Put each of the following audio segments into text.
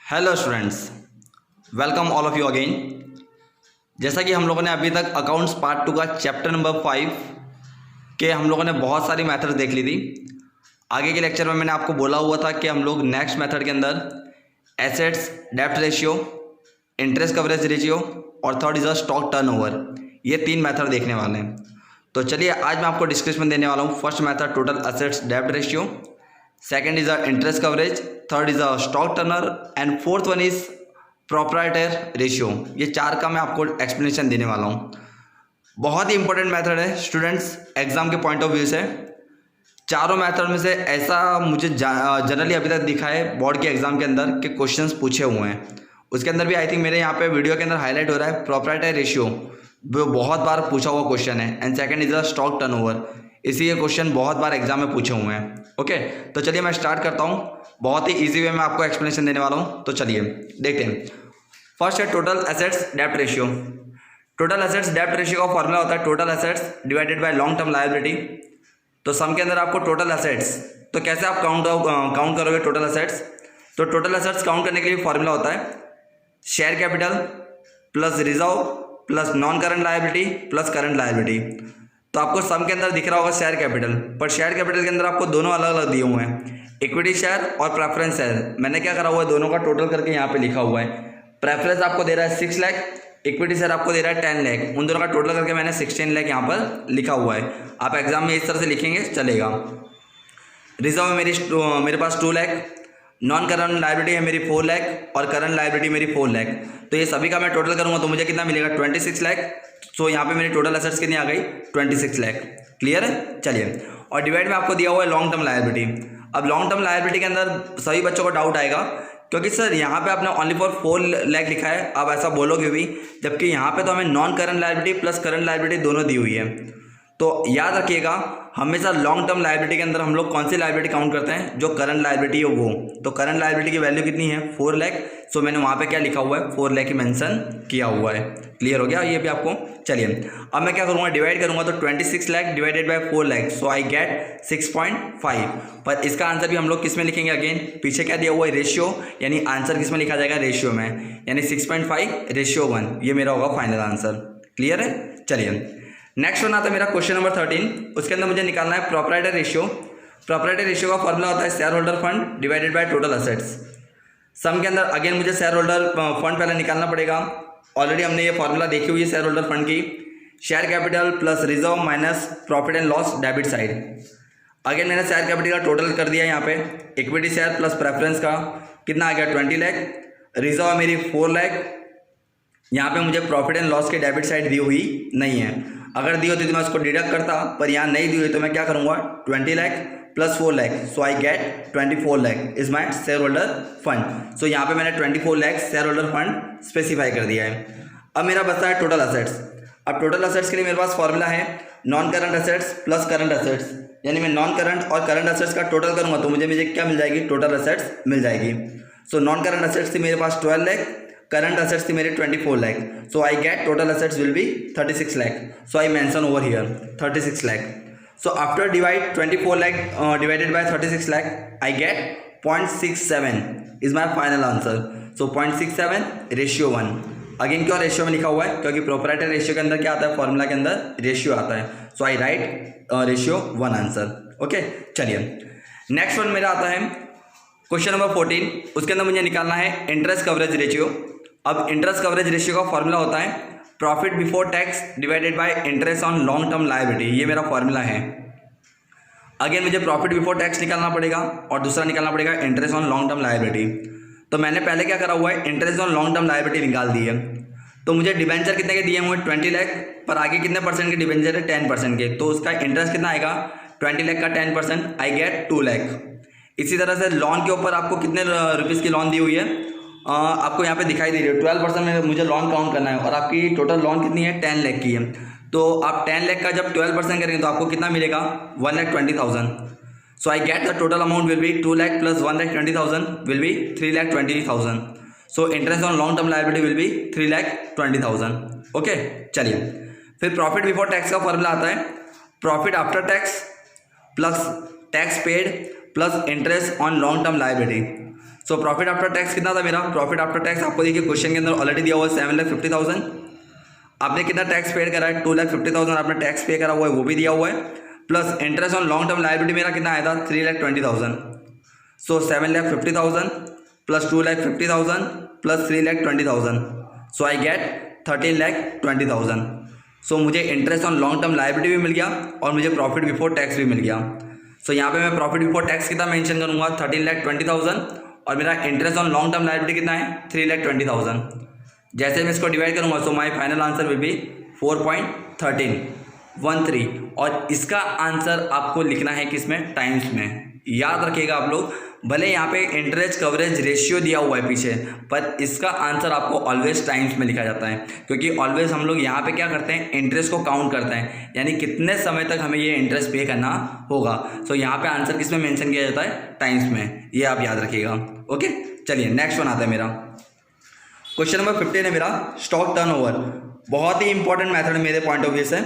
Hello students, welcome all of you again. जैसा कि हम लोगों ने अभी तक अकाउंट्स पार्ट 2 का चैप्टर नंबर 5 के हम लोगों ने बहुत सारी मेथड देख ली थी। आगे के लेक्चर में मैंने आपको बोला हुआ था कि हम लोग नेक्स्ट मेथड के अंदर एसेट्स डेप्ट रेशियो, इंटरेस्ट कवरेज रेशियो और third is a stock turnover, ये 3 मेथड देखने वाले हैं। तो चलिए आज मैं आपको डिस्क्रिप्शन देने वाला हूँ। फर्स्ट मेथड टोटल एसेट्स डेप्ट ratio, second is a interest coverage, third is a stock turner and fourth one is proprietor ratio. ये 4 का मैं आपको एक्सप्लेनेशन देने वाला हूँ। बहुत ही इंपॉर्टेंट मेथड है स्टूडेंट्स एग्जाम के पॉइंट ऑफ व्यू से। चारों मेथड में से ऐसा मुझे जनरली अभी तक दिखा है बोर्ड के एग्जाम के अंदर कि क्वेश्चंस पूछे हुए हैं। उसके अंदर भी आई थिंक मेरे यहाँ पे वीडियो के अंदर हाईलाइट हो रहा है प्रोप्राइटर रेशियो, वो बहुत बार पूछा हुआ क्वेश्चन है। And second is a stock turnover, इसी ये क्वेश्चन बहुत बार एग्जाम में पूछे हुए हैं। ओके, तो चलिए मैं स्टार्ट करता हूँ। बहुत ही इजी वे में आपको एक्सप्लेनेशन देने वाला हूँ। तो चलिए देखते हैं। फर्स्ट है टोटल एसेट्स डेप्ट रेशियो। टोटल एसेट्स डेप्ट रेशियो का फॉर्मूला होता है total assets divided by long term liability. तो सम के अंदर आपको टोटल एसेट्स, तो कैसे आप काउंट करोगे टोटल एसेट्स? तो टोटल एसेट्स काउंट करने के लिए फॉर्मूला होता है share capital plus reserve plus non current liability plus current liability. तो आपको सम के अंदर दिख रहा होगा शेयर कैपिटल, पर शेयर कैपिटल के अंदर आपको दोनों अलग अलग दिए हुए हैं, इक्विटी शेयर और प्रेफरेंस शेयर। मैंने क्या करा हुआ है, दोनों का टोटल करके यहाँ पे लिखा हुआ है। प्रेफरेंस आपको दे रहा है 6 लाख, इक्विटी शेयर आपको दे रहा है 10 लाख। उन दोनों का टोटल करके मैंने 16 लाख यहाँ पर लिखा हुआ है। आप एग्जाम में इस तरह से लिखेंगे चलेगा। रिजर्व में मेरे पास 2 लाख, नॉन करंट लायबिलिटी है मेरी 4 लाख और करंट लायबिलिटी मेरी 4 लाख। तो ये सभी का मैं टोटल करूँगा तो मुझे कितना मिलेगा 26 लाख। सो यहाँ पे मेरी टोटल एसेट्स कितनी आ गई 26 लाख। क्लियर है? चलिए, और डिवाइड में आपको दिया हुआ है लॉन्ग टर्म लायबिलिटी। अब लॉन्ग टर्म लायबिलिटी के अंदर सभी बच्चों को डाउट आएगा क्योंकि सर यहाँ पे आपने ओनली फॉर 4 लाख लिखा है, आप ऐसा बोलोगे भी, जबकि यहाँ पे तो हमें non current liability plus current liability दोनों दी हुई है। तो याद रखिएगा हमेशा लॉन्ग टर्म लायबिलिटी के अंदर हम लोग कौन सी लायबिलिटी काउंट करते हैं, जो करंट लायबिलिटी है वो। तो करंट लायबिलिटी की वैल्यू कितनी है 4 लाख। सो मैंने वहाँ पे क्या लिखा हुआ है 4 लाख ही मेंशन किया हुआ है। क्लियर हो गया ये भी आपको? चलिए अब मैं क्या करूँगा, डिवाइड करूँगा तो 26 lakh divided bye 4 lakh, so I gate 6.5। पर इसका आंसर भी हम लोग किस में लिखेंगे? अगेन पीछे क्या दिया हुआ है रेशियो, यानी आंसर किस में लिखा जाएगा रेशियो में, यानी 6.5 रेशियो 1, ये मेरा होगा फाइनल आंसर। क्लियर है? चलिए नेक्स्ट वन आता है मेरा क्वेश्चन नंबर 13। उसके अंदर मुझे निकालना है प्रोप्राइटर रेशियो। प्रोप्राइटर रेशियो का फॉर्मूला होता है shareholder fund divided by total assets. Sum के अंदर अगेन मुझे शेयर होल्डर फंड पहले निकालना पड़ेगा। ऑलरेडी हमने ये फॉर्मूला देखी हुई है शेयर होल्डर फंड की, share capital plus reserve minus profit and loss debit side. Again मैंने शेयर कैपिटल का टोटल कर दिया यहाँ पे, इक्विटी शेयर प्लस प्रेफरेंस का कितना आ गया 20 लाख, रिजर्व मेरी 4 लाख। यहाँ पे मुझे प्रॉफिट एंड लॉस की डेबिट साइड दी हुई नहीं है, अगर दी होती तो मैं उसको डिडक्ट करता, पर यहाँ नहीं दी हुई तो मैं क्या करूँगा 20 lakh plus 4 lakh, so I get 24 lakh is my shareholder fund. So यहाँ पे मैंने 24 lakh shareholder fund specify कर दिया है। अब मेरा बचता है टोटल एसेट्स। अब टोटल एसेट्स के लिए मेरे पास फॉर्मूला है non current assets plus current assets, यानी मैं नॉन करंट और करंट एसेट्स का टोटल करूँगा तो मुझे क्या मिल जाएगी, टोटल एसेट्स मिल जाएगी। सो नॉन करंट एसेट्स थी मेरे पास 12 लाख, करंट एसेट्स थी मेरे 24 lakh, so I get total assets will be 36 lakh. So I mention over here 36 lakh. So after divide 24 lakh divided by 36 lakh I get 0.67 is my final answer. So 0.67 ratio 1। Again क्यों ratio में लिखा हुआ है, क्योंकि प्रोप्राइटर रेशियो के अंदर क्या आता है, फॉर्मूला के अंदर रेशियो आता है। सो आई राइट रेशियो 1 आंसर। ओके, चलिए नेक्स्ट वन मेरा आता है क्वेश्चन नंबर 14। उसके अंदर मुझे निकालना है इंटरेस्ट कवरेज रेशियो। अब इंटरेस्ट कवरेज रेशियो का फॉर्मूला होता है profit before tax divided by interest on long term liability, ये मेरा फॉर्मूला है। अगेन मुझे प्रॉफिट बिफोर टैक्स निकालना पड़ेगा और दूसरा निकालना पड़ेगा interest on long term liability. तो मैंने पहले क्या करा हुआ है, interest on long term liability निकाल दी है। तो मुझे डिबेंचर कितने के दिए हुए 20 लाख, पर आगे कितने परसेंट के डिबेंचर है 10% के, तो उसका इंटरेस्ट कितना आएगा 20 लाख का 10%, आई गेट 2 लाख। इसी तरह से लोन के ऊपर आपको कितने रुपीज़ की लोन दी हुई है, आपको यहाँ पे दिखाई दे रही है 12% में मुझे लोन काउंट करना है, और आपकी टोटल लोन कितनी है 10 लाख की है। तो आप 10 लाख का जब 12% करेंगे तो आपको कितना मिलेगा 1,20,000। So I get the total amount will be 2 lakh plus 1,20,000 will be 3,20,000। So interest on long term liability will be 3,20,000। Okay, चलिए फिर प्रॉफिट बिफोर टैक्स का फॉर्मूला आता है profit after tax plus tax paid plus interest on long term liability. So profit after tax कितना था मेरा? Profit after tax आपको देखिए क्वेश्चन के अंदर ऑलरेडी दिया हुआ है 7,50,000। आपने कितना टैक्स पेड करा है? 2,50,000 आपने टैक्स पे करा हुआ है, वो भी दिया हुआ है। Plus interest on long term liability मेरा कितना आया था? 3,20,000। सो 7,50,000 plus 2,50,000 plus 3,20,000, so I gate 13,20,000। सो मुझे interest on long term liability भी मिल गया और मुझे प्रॉफिट बिफोर टैक्स भी मिल गया। सो यहाँ पे मैं प्रॉफिट बिफोर टैक्स कितना मेंशन करूँगा? 13,20,000 और मेरा interest on long term liability कितना है? 3,20,000। जैसे मैं इसको डिवाइड करूँगा so my final answer will be 4.13 और इसका आंसर आपको लिखना है किसमें? टाइम्स में। याद रखिएगा आप लोग, भले यहाँ पे इंटरेस्ट कवरेज रेशियो दिया हुआ है पीछे, पर इसका आंसर आपको ऑलवेज टाइम्स में लिखा जाता है, क्योंकि ऑलवेज हम लोग यहाँ पे क्या करते हैं? इंटरेस्ट को काउंट करते हैं, यानी कितने समय तक हमें ये इंटरेस्ट पे करना होगा। सो यहाँ पे आंसर किस में मेंशन किया जाता है? टाइम्स में। ये आप याद रखिएगा। ओके, चलिए नेक्स्ट वन आता है मेरा। क्वेश्चन नंबर 15 है मेरा, स्टॉक टर्नओवर। बहुत ही इंपॉर्टेंट मेथड मेरे पॉइंट ऑफ व्यू से।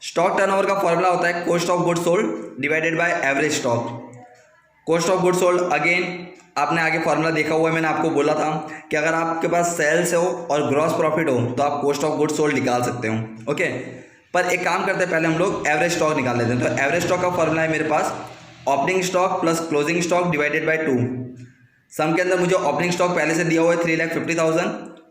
स्टॉक टर्नओवर का फॉर्मूला होता है cost of goods sold divided by average stock. Cost of goods sold again आपने आगे फॉर्मूला देखा हुआ है, मैंने आपको बोला था कि अगर आपके पास सेल्स हो और ग्रॉस प्रॉफिट हो तो आप कॉस्ट ऑफ गुड्स सोल्ड निकाल सकते हो। ओके, पर एक काम करते हैं, पहले हम लोग एवरेज स्टॉक निकाल लेते हैं। तो एवरेज स्टॉक का फॉर्मूला है मेरे पास opening stock plus closing stock divided by 2। Sum के अंदर मुझे ओपनिंग स्टॉक पहले से दिया हुआ है 3,50,000,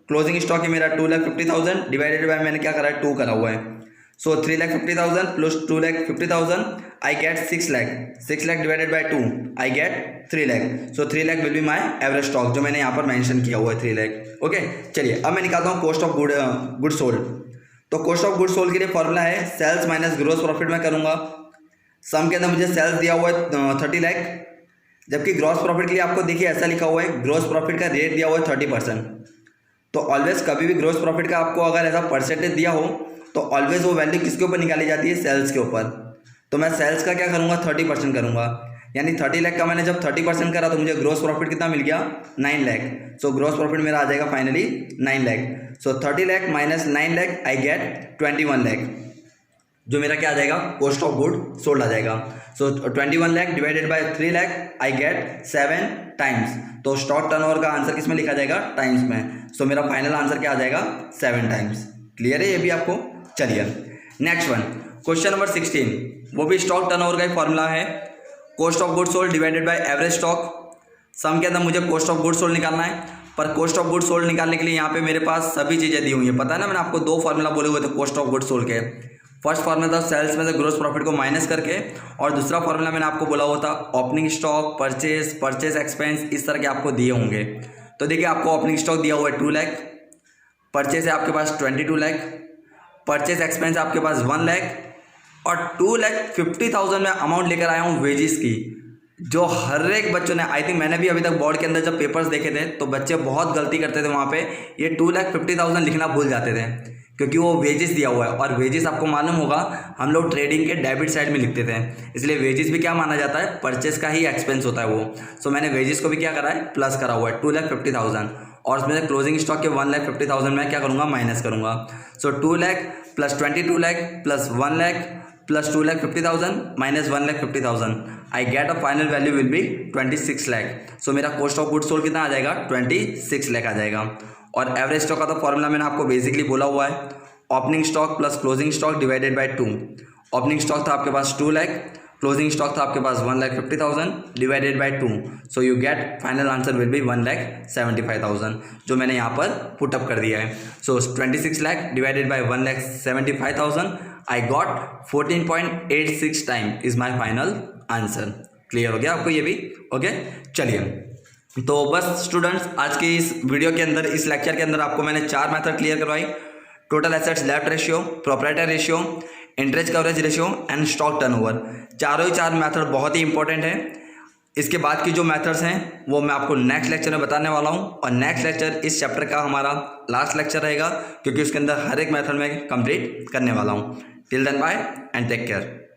क्लोजिंग स्टॉक है मेरा 2,50,000 डिवाइडेड बाय मैंने क्या करा है? 2 करा हुआ है। सो 3,50,000 plus 2,50,000 I get 6 lakh. 6 lakh divided by 2 I get 3 lakh. So 3 lakh will be my average stock, जो मैंने यहाँ पर मेंशन किया हुआ है 3 लाख। ओके, चलिए अब मैं निकालता हूँ कॉस्ट ऑफ गुड सोल्ड। तो कॉस्ट ऑफ गुड सोल्ड के लिए फॉर्मूला है सेल्स माइनस ग्रोस प्रॉफिट में करूँगा। सम के अंदर मुझे सेल्स दिया हुआ है 30 लाख, जबकि ग्रॉस प्रॉफिट के लिए आपको देखिए ऐसा लिखा हुआ है, ग्रॉस प्रॉफिट का रेट दिया हुआ है 30%। तो ऑलवेज कभी भी ग्रॉस प्रॉफिट का आपको अगर ऐसा परसेंटेज दिया हो तो ऑलवेज वो वैल्यू किसके ऊपर निकाली जाती है? सेल्स के ऊपर। तो मैं सेल्स का क्या करूँगा? 30% करूँगा, यानी 30 लाख का मैंने जब 30% करा तो मुझे ग्रॉस प्रॉफिट कितना मिल गया? 9 लाख। सो ग्रॉस प्रॉफिट मेरा आ जाएगा finally 9 lakh. So 30 lakh minus 9 lakh I gate 21 lakh, जो मेरा क्या आ जाएगा? कॉस्ट ऑफ गुड सोल्ड आ जाएगा। सो 21 lakh divided bye 3 lakh I gate 7 times. तो स्टॉक टर्नओवर का आंसर किस में लिखा जाएगा? टाइम्स में। सो मेरा फाइनल आंसर क्या आ जाएगा? 7 टाइम्स। क्लियर है ये भी आपको? चलिए नेक्स्ट वन, क्वेश्चन नंबर 16, वो भी स्टॉक टर्नओवर का ही फॉर्मूला है cost of good sold divided by average stock. Sum के अंदर मुझे कॉस्ट ऑफ गुड सोल्ड निकालना है, पर कॉस्ट ऑफ गुड सोल्ड निकालने के लिए यहाँ पे मेरे पास सभी चीज़ें दी हुई हैं। पता है ना, मैंने आपको 2 फार्मूला बोले हुए थे कॉस्ट ऑफ गुड सोल्ड के। फर्स्ट फार्मूला था सेल्स में से ग्रोस प्रॉफिट को माइनस करके, और दूसरा फार्मूला मैंने आपको बोला हुआ था ओपनिंग स्टॉक, परचेज एक्सपेंस, इस तरह के आपको दिए होंगे। तो देखिए आपको ओपनिंग स्टॉक दिया हुआ है 2 लाख, परचेज है आपके पास 22 लाख, परचेज एक्सपेंस आपके पास 1 लाख, और 2,50,000 में अमाउंट लेकर आया हूँ वेजिस की, जो हर एक बच्चों ने, आई थिंक मैंने भी अभी तक बोर्ड के अंदर जब पेपर्स देखे थे तो बच्चे बहुत गलती करते थे वहाँ पे, ये 2,50,000 लिखना भूल जाते थे, क्योंकि वो वेजिस दिया हुआ है। और वेजिस आपको मालूम होगा हम लोग ट्रेडिंग के डेबिट साइड में लिखते थे, इसलिए वेजिस भी क्या माना जाता है? परचेस का ही एक्सपेंस होता है वो। सो मैंने वेजिस को भी क्या करा है? प्लस करा हुआ है 2,50,000, और उसमें क्लोजिंग स्टॉक के 1,50,000 मैं क्या करूँगा? माइनस करूँगा। So 2 lakh plus 22 lakh plus 1 lakh plus 2,50,000 minus 1,50,000 I get a final value will be 26 lakh. So मेरा कॉस्ट ऑफ गुड सोल्ड कितना आ जाएगा? 26 लाख आ जाएगा। और एवरेज स्टॉक का तो फॉर्मूला मैंने आपको बेसिकली बोला हुआ है opening stock plus closing stock divided by 2। Opening stock था आपके पास 2 लाख, क्लोजिंग स्टॉक था आपके पास 1,50,000 divided by 2, so you get final answer will B 1,75,000, जो मैंने यहाँ पर पुटअप कर दिया है। सो 26 lakh divided bye 1,75,000 I got 14.86 time is my final answer. Clear हो गया आपको ये भी? ओके, चलिए तो बस स्टूडेंट्स आज की इस वीडियो के अंदर, इस लेक्चर के अंदर आपको मैंने 4 मेथड क्लियर करवाई, total assets left ratio, proprietor ratio, interest coverage ratio and stock turnover. चारों ही 4 मेथड बहुत ही इंपॉर्टेंट है। इसके बाद की जो मेथड्स हैं वो मैं आपको नेक्स्ट लेक्चर में बताने वाला हूं, और नेक्स्ट लेक्चर इस चैप्टर का हमारा लास्ट लेक्चर रहेगा, क्योंकि उसके अंदर हर एक मेथड में कंप्लीट करने वाला हूं। Till then bye and take care.